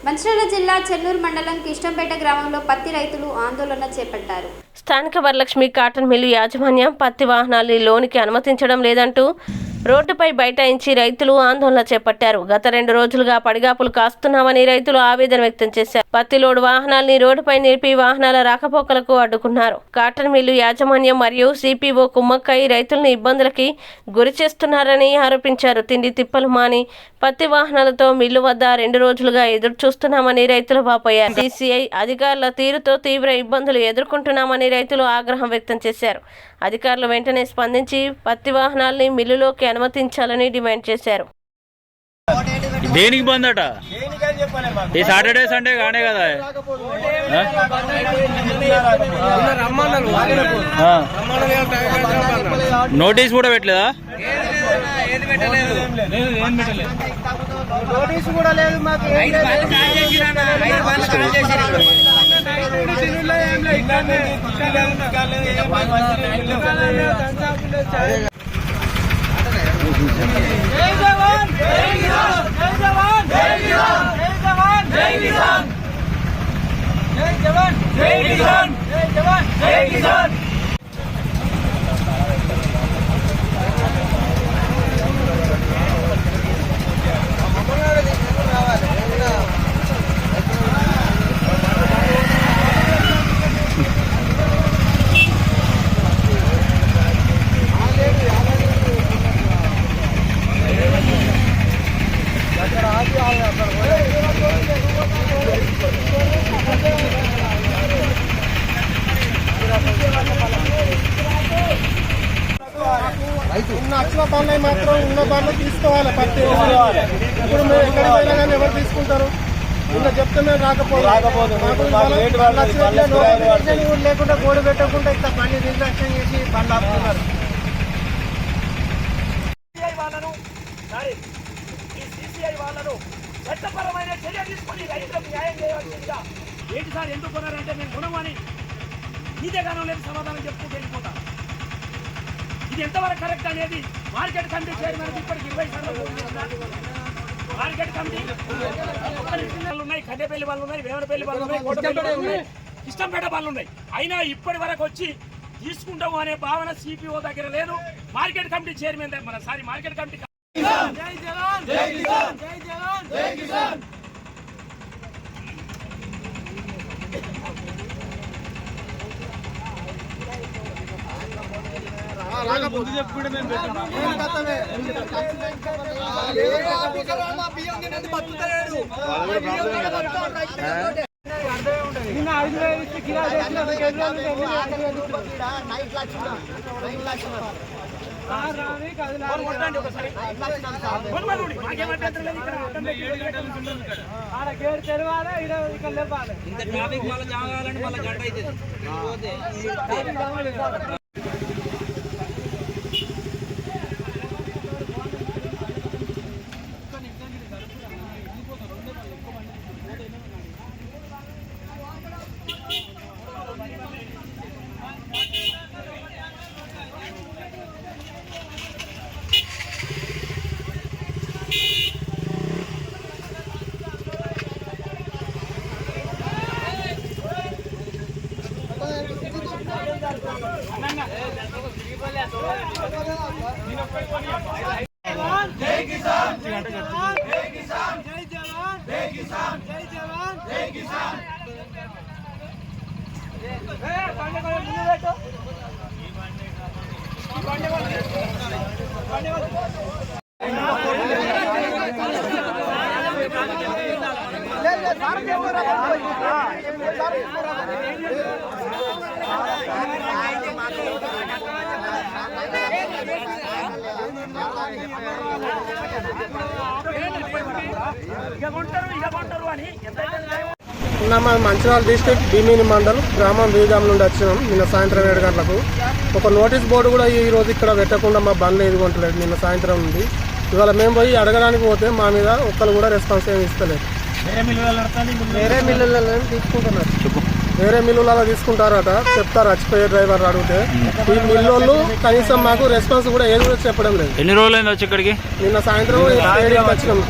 మంచిర్యాల జిల్లా చెన్నూరు మండలం కిష్టంపేట గ్రామంలో పత్తి రైతులు ఆందోళన చేపట్టారు. స్థానిక వరలక్ష్మి కాటన్ మిల్లు యాజమాన్యం పత్తి వాహనాల్ని లోనికి అనుమతించడం లేదంటూ రోడ్డుపై బైఠాయించి రైతులు ఆందోళన చేపట్టారు. గత 2 రోజులుగా పడిగాపులు కాస్తున్నామని రైతులు ఆవేదన వ్యక్తం చేశారు. పత్తి లోడు వాహనాల్ని రోడ్డుపై నిలిపి వాహనాల రాకపోకలకు అడ్డుకున్నారు. కాటన్ మిల్లు యాజమాన్యం మరియు సిపిఓ కుమ్మక్కై రైతులను ఇబ్బందులకి గురి చేస్తున్నారని ఆరోపించారు. తిండి తిప్పలు మాని పత్తి వాహనాలతో మిల్లు వద్ద 2 రోజులుగా ఎదురు చూస్తున్నామని రైతులు వాపోయారు. సిసిఐ అధికారుల తీరుతో తీవ్ర ఇబ్బందులు ఎదుర్కొంటున్నామని రైతులు ఆగ్రహం వ్యక్తం చేశారు. అధికారులు వెంటనే స్పందించి పత్తి వాహనాల్ని మిల్లులోకి అనుమతించాలని డిమాండ్ చేశారు. దేనికి బంద్ అట? ఈ సాటర్డే సండే కానే కదా. నోటీస్ కూడా పెట్టలేదా? నోటీస్ కూడా లేదు మాకు. నచ్చిన పనులు మాత్రం ఉన్న పనులు తీసుకోవాలి. పత్తి ఇప్పుడు మేము ఎక్కడికి పోయినా కానీ ఎవరు తీసుకుంటారు? ఇంకా చెప్తే మేము రాకపోదు లేకుండా గోడు పెట్టకుండా ఇంత పని నిర్లక్ష్యం చేసి పనులు ఆపుతున్నారు. చట్టపరమైన చర్య తీసుకొని రైతులకు న్యాయం చేయవలసిందిగా ఏంటి సార్ ఎందుకు కొన్నారంటే మేము కొనమని నీదే కారణం లేదు సమాధానం చెప్పుకుంటూ వెళ్ళిపోతాం. ఇది ఎంతవరకు కరెక్ట్ అనేది మార్కెట్ కమిటీ చైర్మన్ ఇప్పటికి 20 సార్లు మార్కెట్ కమిటీ వాళ్ళు ఉన్నాయి, కడ్డేపల్లి వాళ్ళు ఉన్నాయి, వేమరపల్లి వాళ్ళు ఉన్నాయి, కోటపల్లి ఉన్నాయి, కిష్టంపేట వాళ్ళు ఉన్నాయి. అయినా ఇప్పటి వరకు వచ్చి తీసుకుంటాము అనే భావన సిపిఓ దగ్గర లేదు. Market committee chairman market committee జై జవాన్ జై కిసాన్ జై జవాన్ జై కిసాన్. ముందు చెప్పుకుంటే మేము నిన్న 5,000 ఇచ్చి కిరా గేట్ తెరవాలి, ఇక్కడ లేపాలి. ఇంత ట్రాఫిక్ మళ్ళీ జాగాలంటే మళ్ళీ గంట అవుతుంది. జై కిసాన్ జై జవాన్ జై కిసాన్ జై జవాన్ జై కిసాన్ జై జవాన్ జై కిసాన్. మంచిర్యాల డిస్ట్రిక్ట్ భీమిని మండల్ గ్రామం బీగాం నుండి వచ్చినాం. నిన్న సాయంత్రం 7 గంటలకు ఒక నోటీస్ బోర్డు కూడా ఈ రోజు ఇక్కడ పెట్టకుండా మా బండ్లు ఎదుగుంటలేదు. నిన్న సాయంత్రం నుండి ఇవాళ మేము పోయి అడగడానికి పోతే మా మీద ఒక్కరు కూడా రెస్పాన్స్ ఏమి ఇస్తలేదు. వేరే మిల్లులలో తీసుకుంటున్నారు, వేరే మిల్లులలో తీసుకుంటారట చెప్తారు. వచ్చిపోయే డ్రైవర్ అడిగితే ఈ మిల్లు కనీసం మాకు రెస్పాన్స్ కూడా ఏది కూడా చెప్పడం లేదు. ఎన్ని రోజులైంది వచ్చి ఇక్కడికి? నిన్న సాయంత్రం 7 వచ్చినాం.